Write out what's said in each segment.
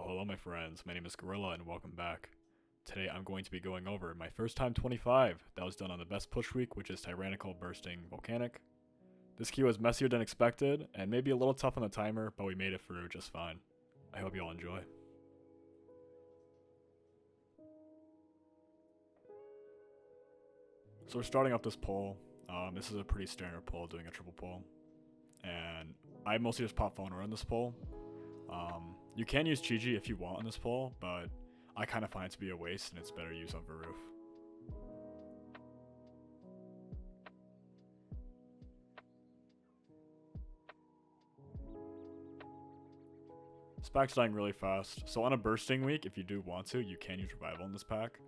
Hello my friends, my name is Gorilla and welcome back. Today I'm going to be going over my first time 25 that was done on the best push week, which is Tyrannical Bursting Volcanic. This key was messier than expected and maybe a little tough on the timer, but we made it through just fine. I hope you all enjoy. So we're starting off this pull. This is a pretty standard pull, doing a triple pull. And I mostly just pop Fauna on this pull. You can use Chi-Ji if you want on this pull, but I kind of find it to be a waste and it's better used on Varoof. This pack's dying really fast, so on a bursting week, if you do want to, you can use Revival in this pack.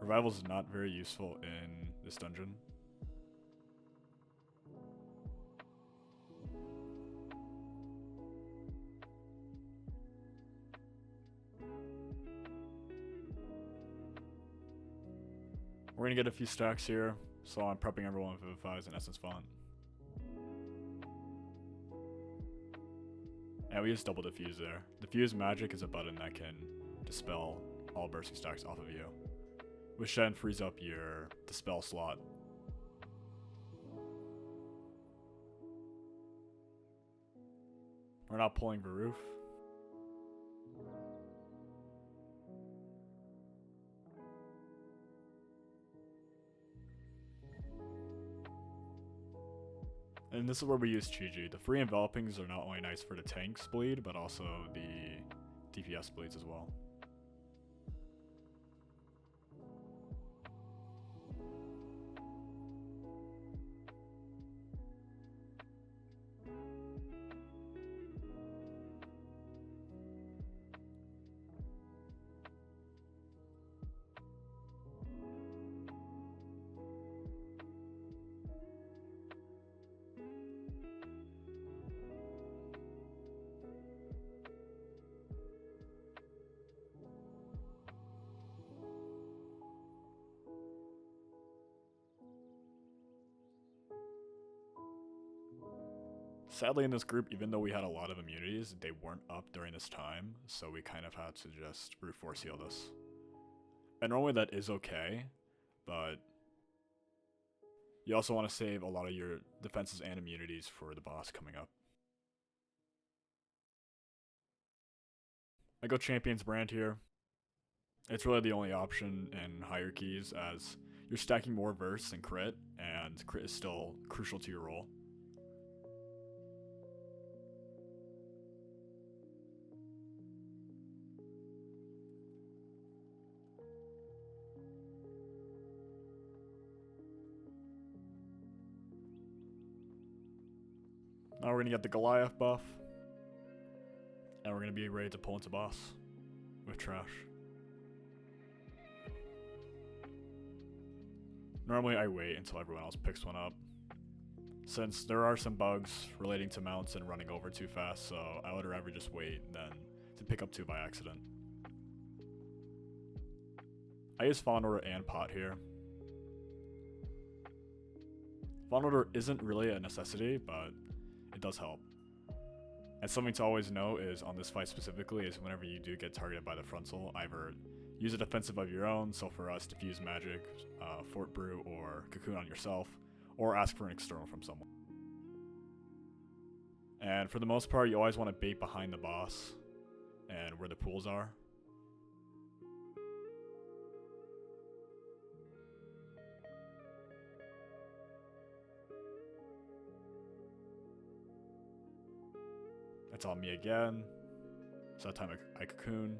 Revival is not very useful in this dungeon. We're gonna get a few stacks here, so I'm prepping everyone with Vivifies and Essence Font. And we just double diffuse there. Diffuse magic is a button that can dispel all bursting stacks off of you, which then frees up your dispel slot. We're not pulling Varoof. And this is where we use Chi-Ji. The free envelopings are not only nice for the tanks bleed, but also the DPS bleeds as well. Sadly in this group, even though we had a lot of immunities, they weren't up during this time, so we kind of had to just brute force heal this. And normally that is okay, but you also want to save a lot of your defenses and immunities for the boss coming up. I go Champion's Brand here. It's really the only option in higher keys, as you're stacking more verse than crit, and crit is still crucial to your role. Now we're gonna get the Goliath buff, and we're gonna be ready to pull into boss with trash. Normally I wait until everyone else picks one up, since there are some bugs relating to mounts and running over too fast, so I would rather just wait than to pick up two by accident. I use Fawn Order and Pot here. Fawn Order isn't really a necessity, but it does help. And something to always know is, on this fight specifically, is whenever you do get targeted by the frontal, either use a defensive of your own, so for us, diffuse magic, Fort Brew, or cocoon on yourself, or ask for an external from someone. And for the most part, you always want to bait behind the boss and where the pools are. It's on me again, so that time I cocoon,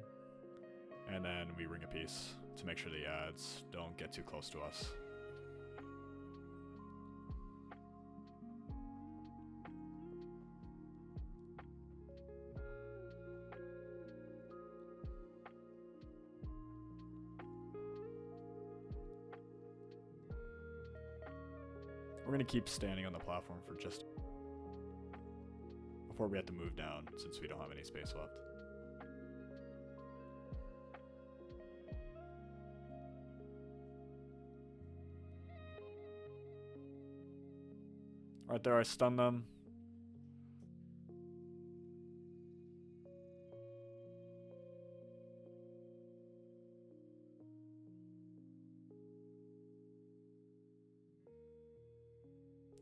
and then we ring a piece to make sure the ads don't get too close to us. We're gonna keep standing on the platform for just before we have to move down, since we don't have any space left. Right there, I stun them.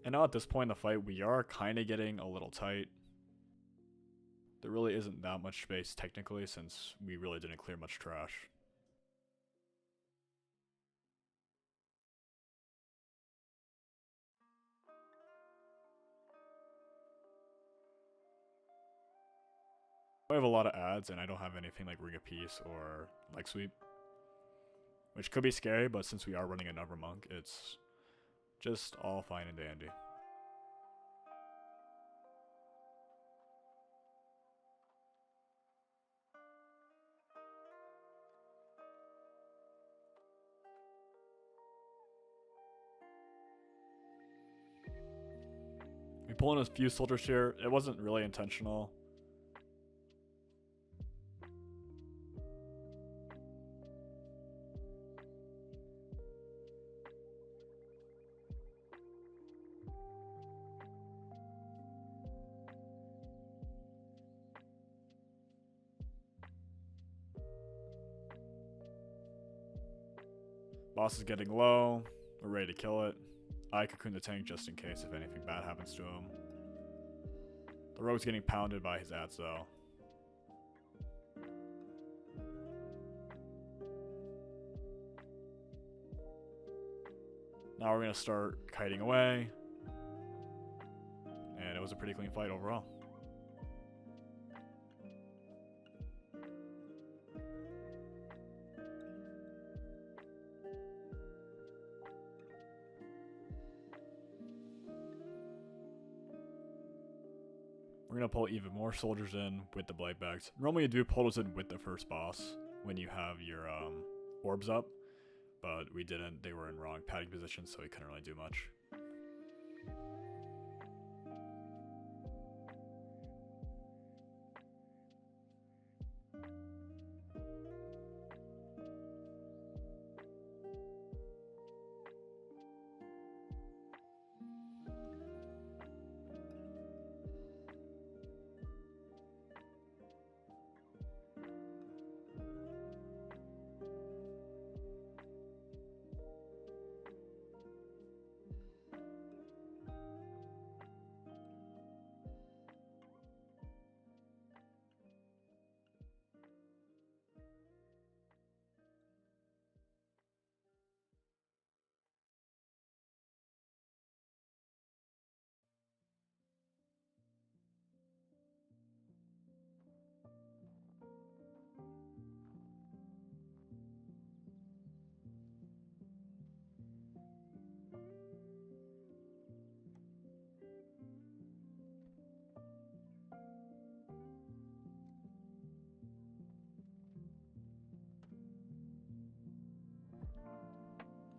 And now at this point in the fight, we are kind of getting a little tight. There really isn't that much space technically, since we really didn't clear much trash. I have a lot of ads, and I don't have anything like Ring of Peace or Leg Sweep, which could be scary, but since we are running another monk, it's just all fine and dandy. We pull in a few soldiers here. It wasn't really intentional. Boss is getting low. We're ready to kill it. I cocoon the tank just in case if anything bad happens to him. The rogue's getting pounded by his ads though. Now we're gonna start kiting away. And it was a pretty clean fight overall. We're gonna pull even more soldiers in with the blade bags. Normally you do pull those in with the first boss when you have your orbs up, but we didn't. They were in wrong padding positions, so we couldn't really do much.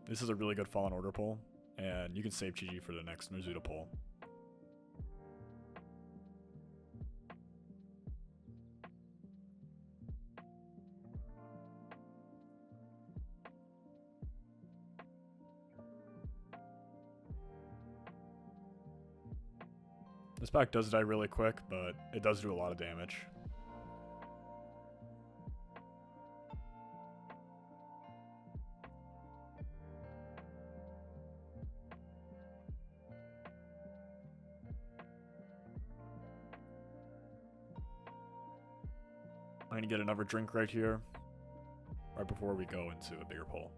This is a really good Fallen Order pull, and you can save GG for the next Nerzuda pull. This pack does die really quick, but it does do a lot of damage. I'm gonna get another drink right here, right before we go into a bigger pull.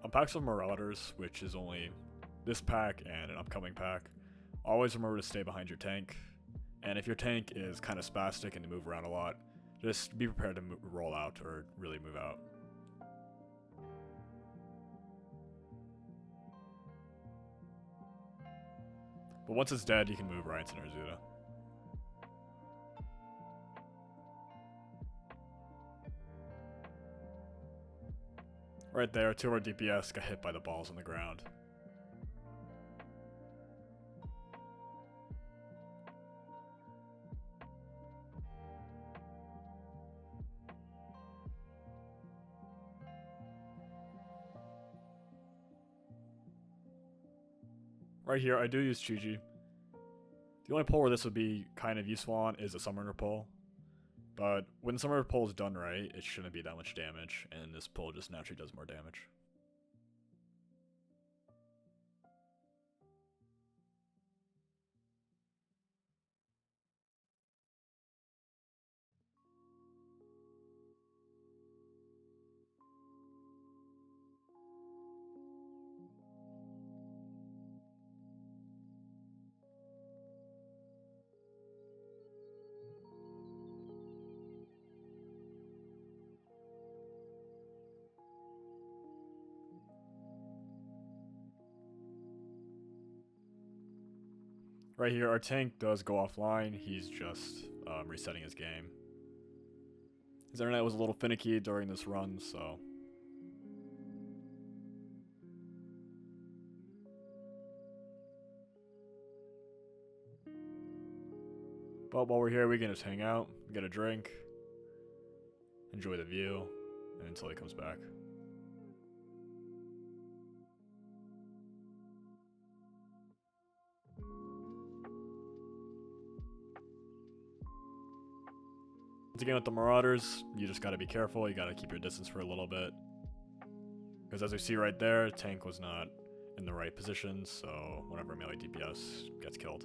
On packs of Marauders, which is only this pack and an upcoming pack, always remember to stay behind your tank. And if your tank is kind of spastic and to move around a lot, just be prepared to roll out or really move out. But once it's dead, you can move right into Nerzuda. Right there, 2 of our DPS got hit by the balls on the ground. Right here, I do use Chi-Ji. The only pull where this would be kind of useful on is a summoner pull. But when summoner pull is done right, it shouldn't be that much damage, and this pull just naturally does more damage. Right here, our tank does go offline. He's just resetting his game. His internet was a little finicky during this run, so... But while we're here, we can just hang out, get a drink, enjoy the view, and until he comes back. Once again with the Marauders, you just gotta be careful, you gotta keep your distance for a little bit. Because as we see right there, tank was not in the right position, so whenever melee DPS gets killed.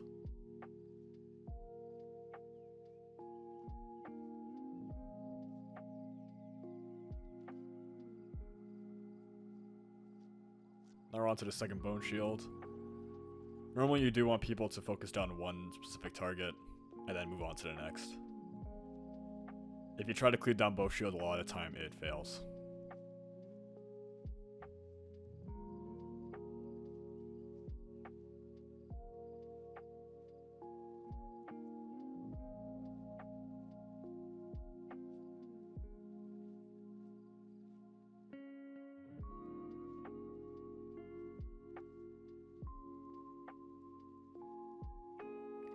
Now we're on to the second bone shield. Normally you do want people to focus down one specific target, and then move on to the next. If you try to clear down both shield, a lot of the time it fails.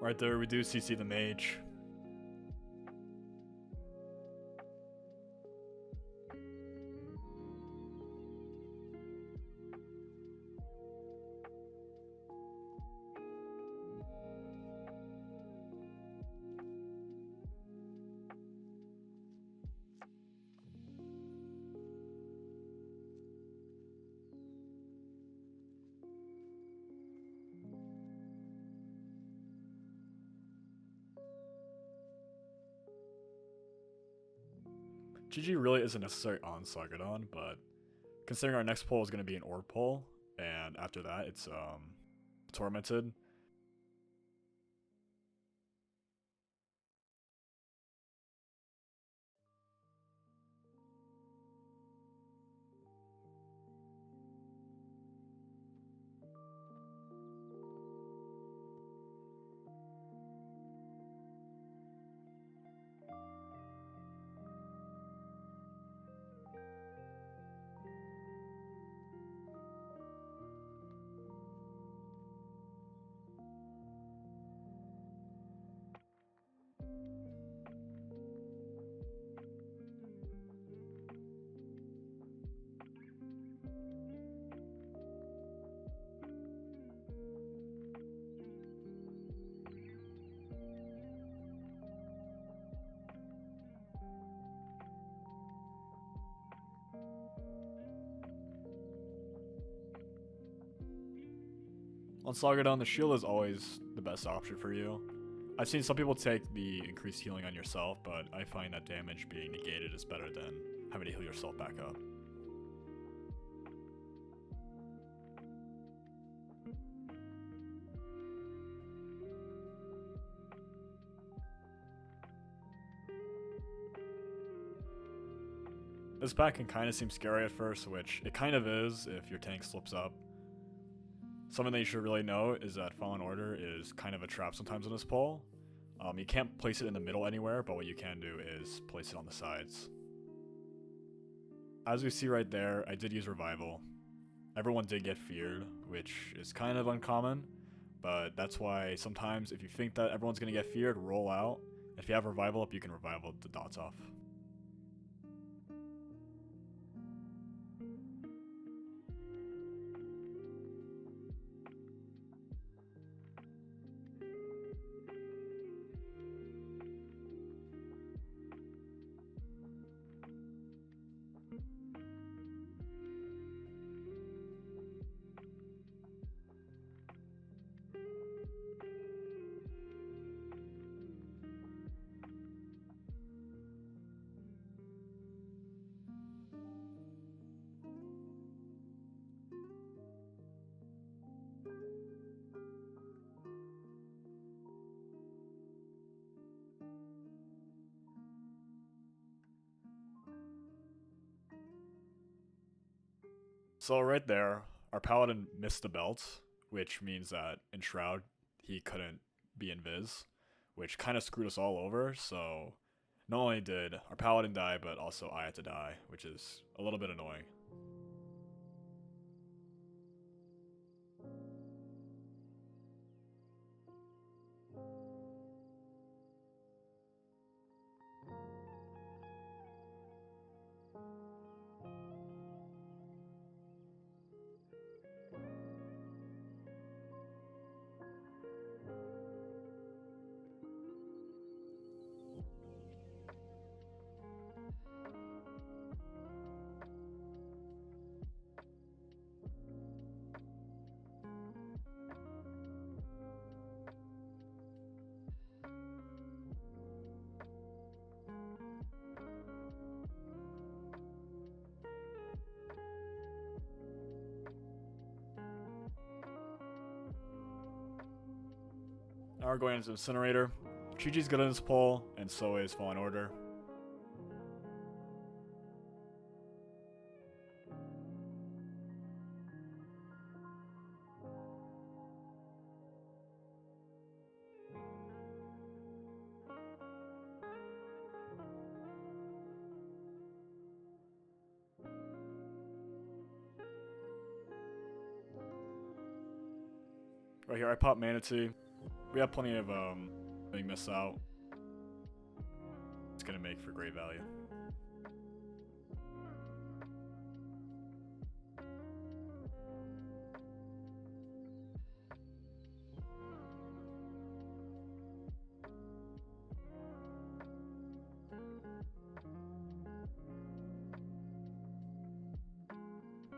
Right there, we do CC the mage. GG really isn't necessary on Sagadon, but considering our next pull is going to be an Orb pull, and after that it's Tormented. On Sagadon, the shield is always the best option for you. I've seen some people take the increased healing on yourself, but I find that damage being negated is better than having to heal yourself back up. This pack can kind of seem scary at first, which it kind of is if your tank slips up. Something that you should really know is that Fallen Order is kind of a trap sometimes in this pull. You can't place it in the middle anywhere, but what you can do is place it on the sides. as we see right there, I did use Revival. Everyone did get feared, which is kind of uncommon, but that's why sometimes if you think that everyone's going to get feared, roll out. If you have Revival up, you can Revival the dots off. So right there, our paladin missed the belt, which means that in Shroud, he couldn't be invis, which kind of screwed us all over, so not only did our paladin die, but also I had to die, which is a little bit annoying. Now we're going into Incinerator. Chi-Chi's good in this pull, and so is Fallen Order. Right here, I pop Manatee. We have plenty of being missed out. It's gonna make for great value.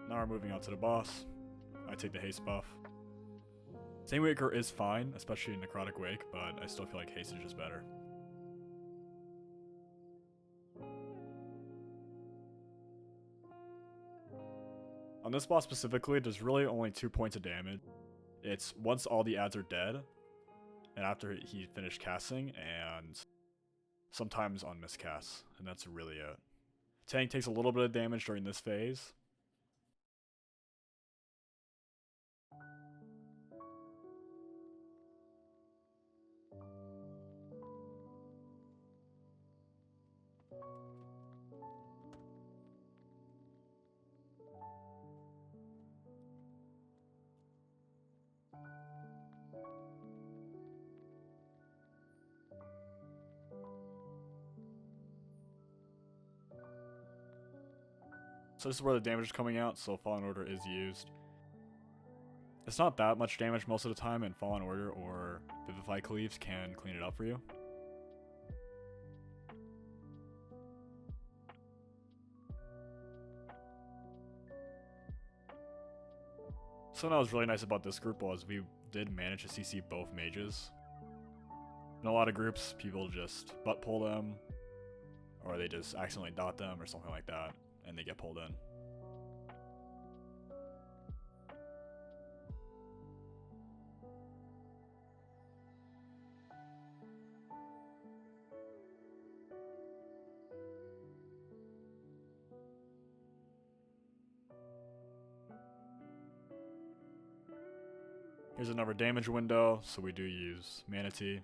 Now we're moving on to the boss. I take the haste buff. Saintwaker is fine, especially in Necrotic Wake, but I still feel like haste is just better. On this boss specifically, there's really only 2 points of damage. It's once all the ads are dead, and after he finished casting, and sometimes on miscasts, and that's really it. Tank takes a little bit of damage during this phase. So this is where the damage is coming out, so Fallen Order is used. It's not that much damage most of the time, and Fallen Order or Vivify Cleaves can clean it up for you. Something that was really nice about this group was we did manage to CC both mages. In a lot of groups, people just butt pull them, or they just accidentally dot them or something like that, and they get pulled in. Here's another damage window, so we do use Manatee.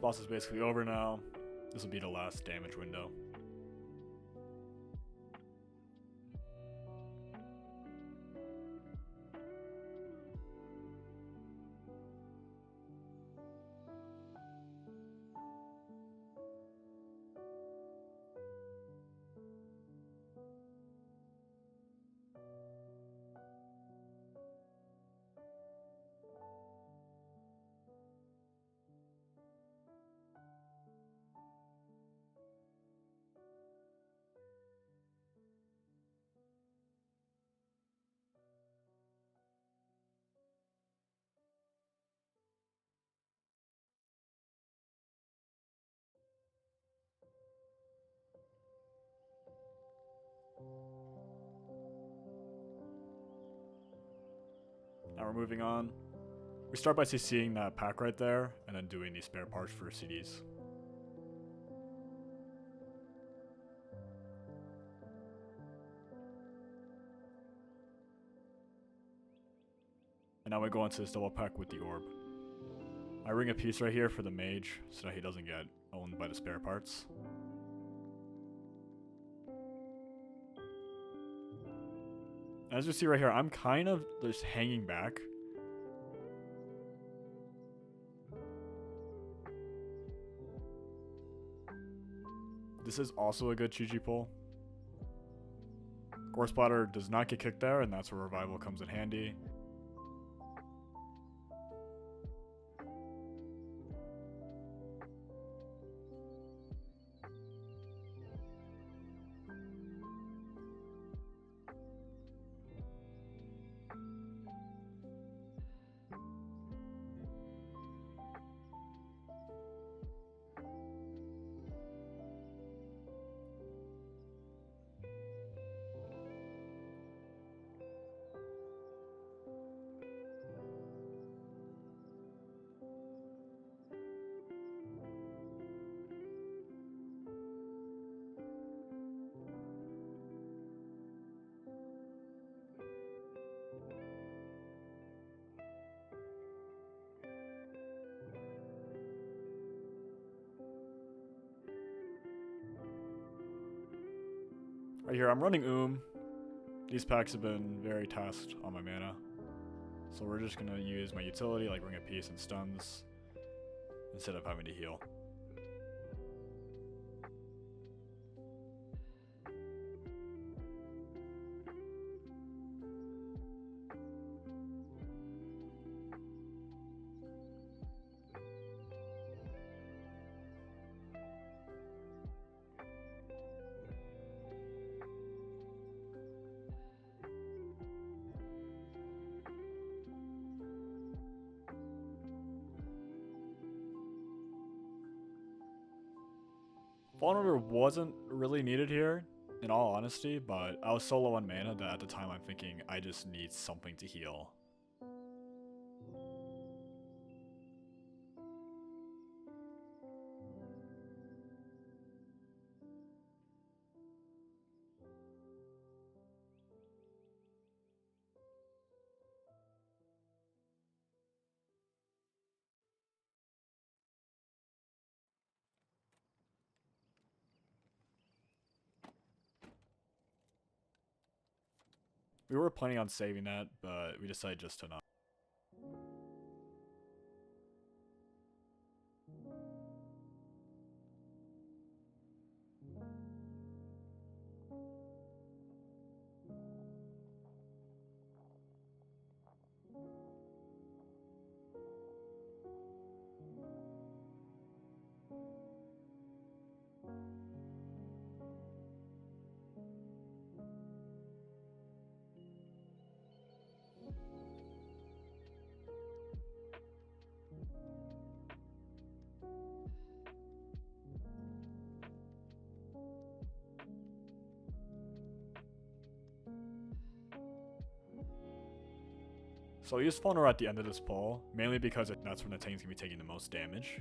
boss is basically over now. This will be the last damage window. Now we're moving on. We start by CCing that pack right there, and then doing the spare parts for CDs. And now we go into this double pack with the orb. I ring a piece right here for the mage, so that he doesn't get owned by the spare parts. As you see right here, I'm kind of just hanging back. This is also a good GG pull. Gore Splatter does not get kicked there, and that's where Revival comes in handy. Right here, I'm running These packs have been very tasked on my mana. So we're just gonna use my utility like Ring of Peace and stuns instead of having to heal. Fallen Order wasn't really needed here, in all honesty, but I was so low on mana that at the time I'm thinking I just need something to heal. We were planning on saving that, but we decided just to not. So I used Fallen Order at the end of this pull, mainly because that's when the tank's gonna be taking the most damage.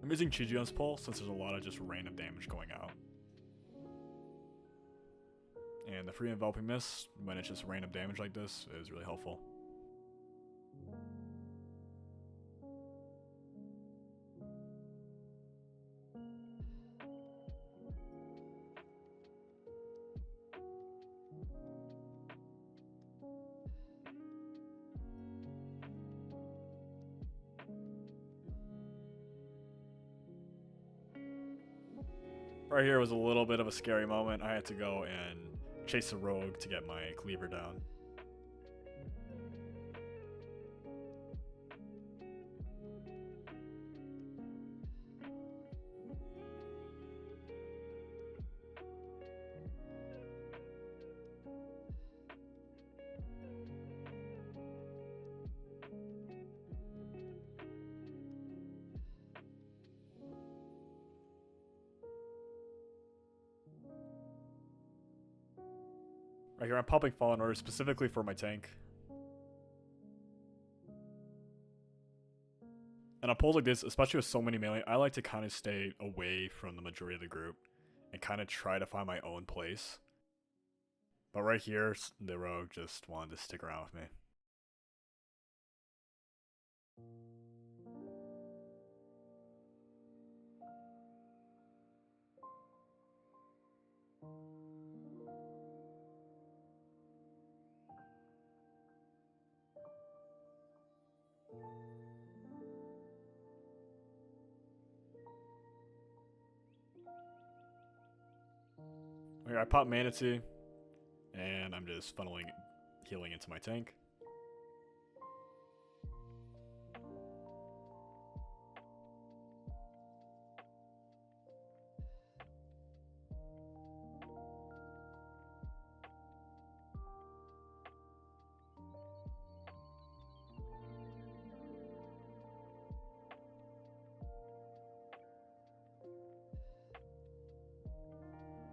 I'm using Chijion's Pulse since there's a lot of just random damage going out. And the free enveloping mist, when it's just random damage like this, is really helpful. Right here was a little bit of a scary moment. I had to go and chase a rogue to get my cleaver down. Right here, I'm popping Fallen Order specifically for my tank. And on pulls like this, especially with so many melee, I like to kind of stay away from the majority of the group and kind of try to find my own place. But right here, the rogue just wanted to stick around with me. Here, I pop Mana Tea, and I'm just funneling healing into my tank.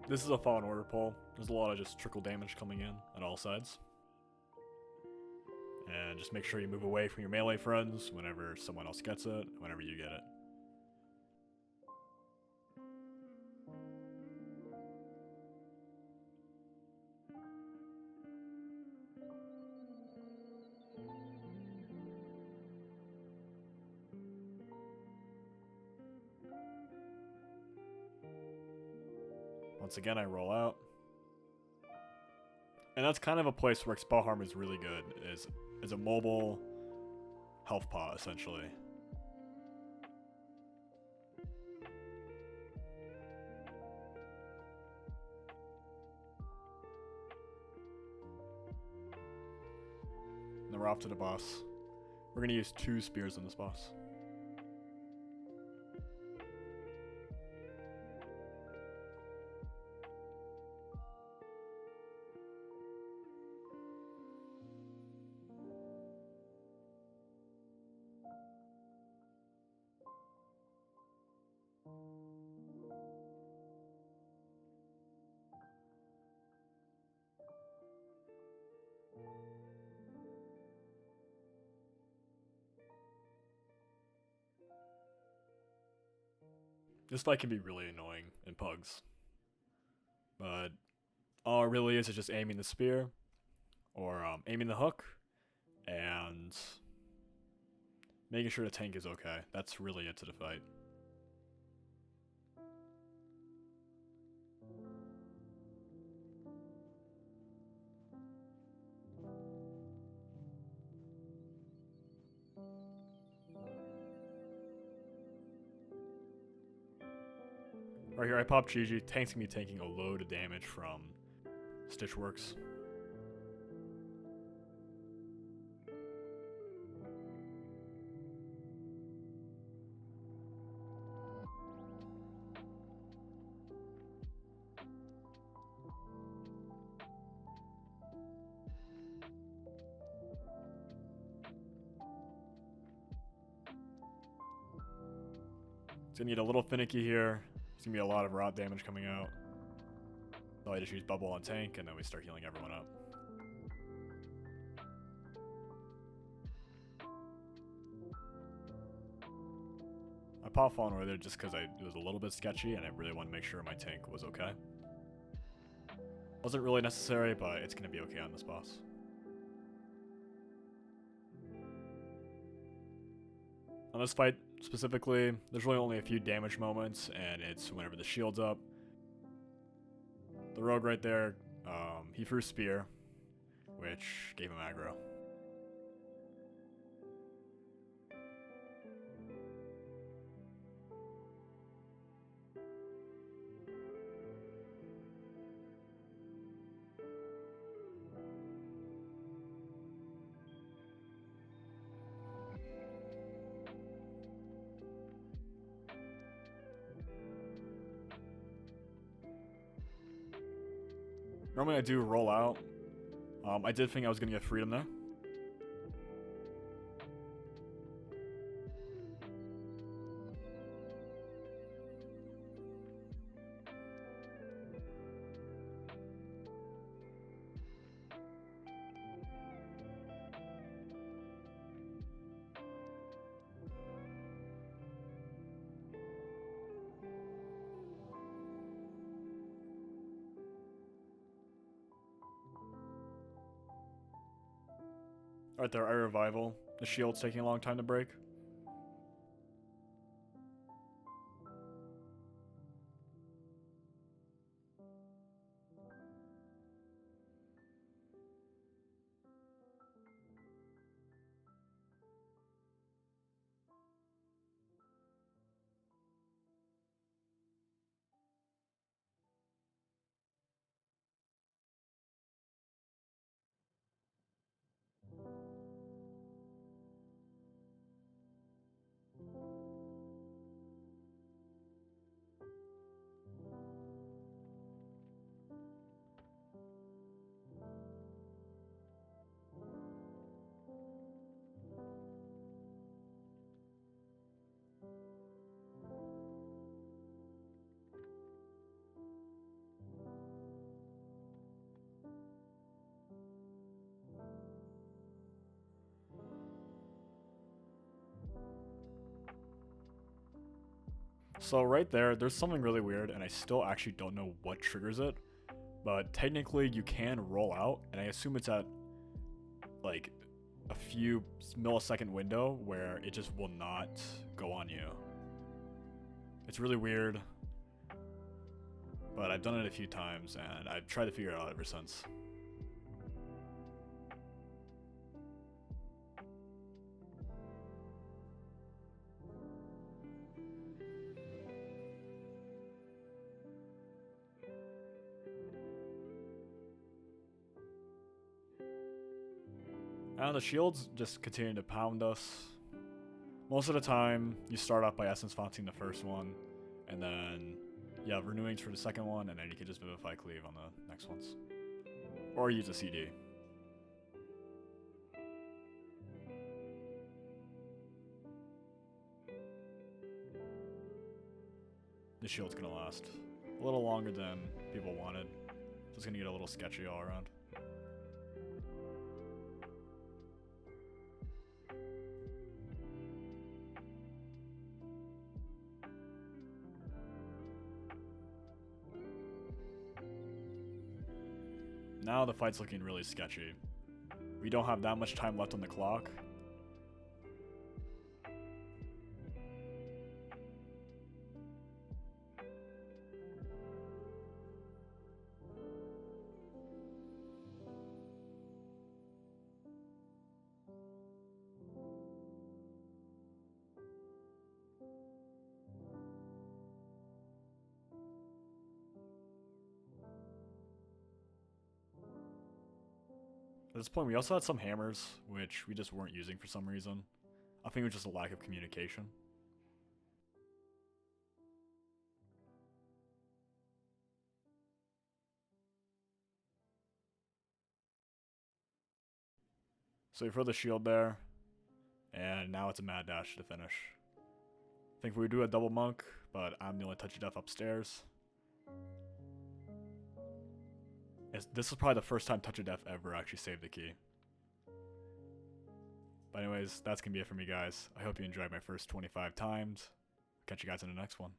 This is a Fallen Order pull. There's a lot of just trickle damage coming in on all sides. And just make sure you move away from your melee friends whenever someone else gets it, whenever you get it. Once again, I roll out. And that's kind of a place where Expel Harm is really good, is a mobile health pot, essentially. And then we're off to the boss. We're gonna use 2 spears on this boss. This fight can be really annoying in pugs. But all it really is just aiming the spear, or aiming the hook, and making sure the tank is okay. That's really it to the fight. Right here, I pop Gigi. Tank's gonna be taking a load of damage from Stitchworks. It's gonna get a little finicky here. There's gonna be a lot of rot damage coming out. So I just use bubble on tank, and then we start healing everyone up. I popped Fallen Order just because it was a little bit sketchy and I really wanted to make sure my tank was okay. Wasn't really necessary, but it's going to be okay on this boss. On this fight specifically, there's really only a few damage moments, and it's whenever the shield's up. The rogue right there, he threw Spear, which gave him aggro. Normally I do roll out. I did think I was going to get freedom there. Right there, I revival. The shield's taking a long time to break. So right there, there's something really weird, and I still actually don't know what triggers it. But technically, you can roll out, and I assume it's at like a few millisecond window where it just will not go on you. It's really weird, but I've done it a few times, and I've tried to figure it out ever since. And the shields just continue to pound us. Most of the time, you start off by Essence Founting the first one, and then you have Renewings for the second one, and then you can just Vivify Cleave on the next ones. Or use a CD. The shield's gonna last a little longer than people wanted. So it's gonna get a little sketchy all around. Now the fight's looking really sketchy. We don't have that much time left on the clock. At this point, we also had some hammers, which we just weren't using for some reason. I think it was just a lack of communication. So we throw the shield there, and now it's a mad dash to finish. I think we do a double monk, but I'm the only touch of death upstairs. This is probably the first time Touch of Death ever actually saved the key. But anyways, that's going to be it for me, guys. I hope you enjoyed my first 25 times. catch you guys in the next one.